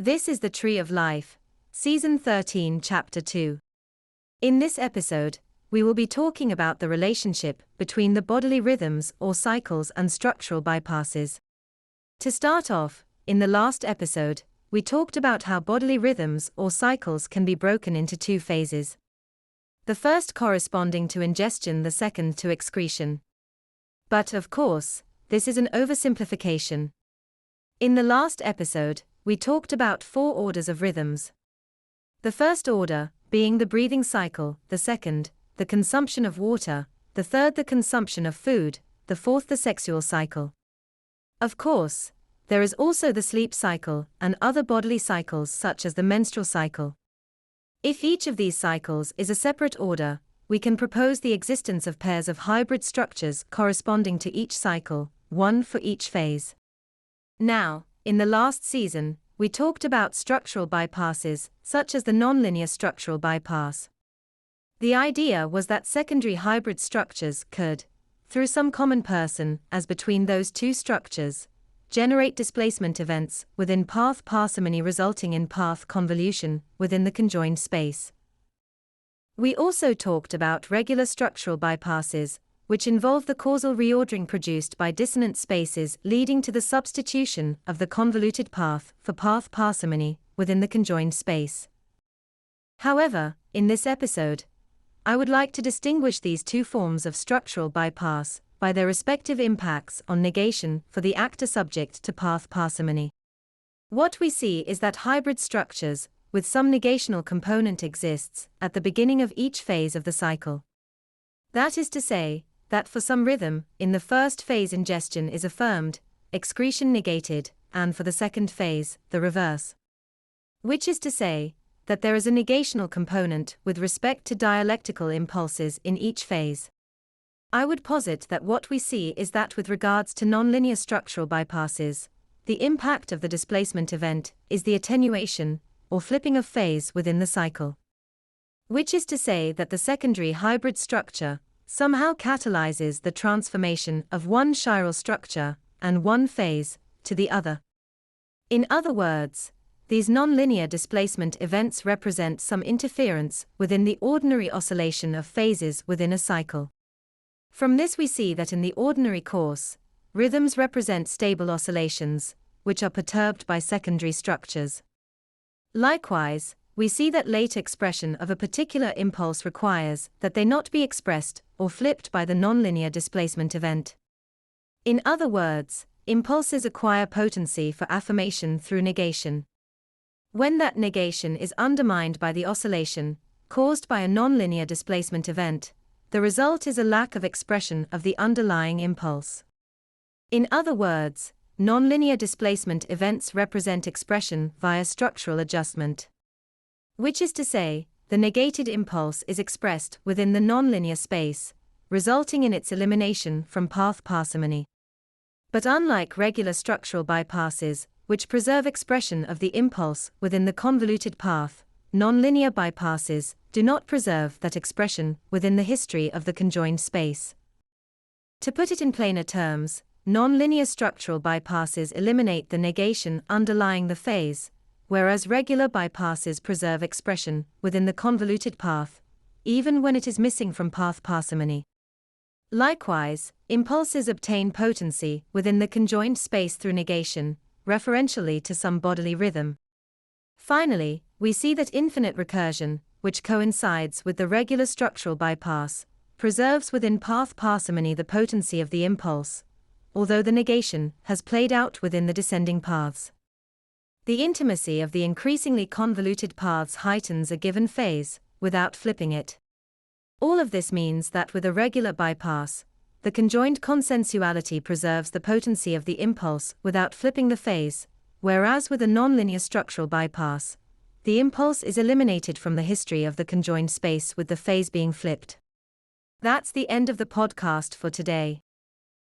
This is the Tree of Life, Season 13, Chapter 2. In this episode, we will be talking about the relationship between the bodily rhythms or cycles and structural bypasses. To start off, in the last episode, we talked about how bodily rhythms or cycles can be broken into two phases. The first corresponding to ingestion, the second to excretion. But, of course, this is an oversimplification. In the last episode, we talked about 4 orders of rhythms. The first order, being the breathing cycle, the second, the consumption of water, the third, the consumption of food, the fourth, the sexual cycle. Of course, there is also the sleep cycle and other bodily cycles such as the menstrual cycle. If each of these cycles is a separate order, we can propose the existence of pairs of hybrid structures corresponding to each cycle, one for each phase. Now, in the last season, we talked about structural bypasses, such as the nonlinear structural bypass. The idea was that secondary hybrid structures could, through some common person as between those two structures, generate displacement events within path parsimony resulting in path convolution within the conjoined space. We also talked about regular structural bypasses, which involve the causal reordering produced by dissonant spaces leading to the substitution of the convoluted path for path parsimony within the conjoined space. However, in this episode, I would like to distinguish these two forms of structural bypass by their respective impacts on negation for the actor subject to path parsimony. What we see is that hybrid structures, with some negational component, exists at the beginning of each phase of the cycle. That is to say, that for some rhythm, in the first phase ingestion is affirmed, excretion negated, and for the second phase, the reverse. Which is to say, that there is a negational component with respect to dialectical impulses in each phase. I would posit that what we see is that with regards to nonlinear structural bypasses, the impact of the displacement event is the attenuation, or flipping of phase within the cycle. Which is to say that the secondary hybrid structure somehow catalyzes the transformation of one chiral structure and one phase to the other. In other words, these nonlinear displacement events represent some interference within the ordinary oscillation of phases within a cycle. From this we see that in the ordinary course, rhythms represent stable oscillations, which are perturbed by secondary structures. Likewise, we see that late expression of a particular impulse requires that they not be expressed or flipped by the nonlinear displacement event. In other words, impulses acquire potency for affirmation through negation. When that negation is undermined by the oscillation caused by a nonlinear displacement event, the result is a lack of expression of the underlying impulse. In other words, nonlinear displacement events represent expression via structural adjustment. Which is to say, the negated impulse is expressed within the nonlinear space, resulting in its elimination from path parsimony. But unlike regular structural bypasses, which preserve expression of the impulse within the convoluted path, nonlinear bypasses do not preserve that expression within the history of the conjoined space. To put it in plainer terms, nonlinear structural bypasses eliminate the negation underlying the phase, whereas regular bypasses preserve expression within the convoluted path, even when it is missing from path parsimony. Likewise, impulses obtain potency within the conjoined space through negation, referentially to some bodily rhythm. Finally, we see that infinite recursion, which coincides with the regular structural bypass, preserves within path parsimony the potency of the impulse, although the negation has played out within the descending paths. The intimacy of the increasingly convoluted paths heightens a given phase, without flipping it. All of this means that with a regular bypass, the conjoined consensuality preserves the potency of the impulse without flipping the phase, whereas with a nonlinear structural bypass, the impulse is eliminated from the history of the conjoined space with the phase being flipped. That's the end of the podcast for today.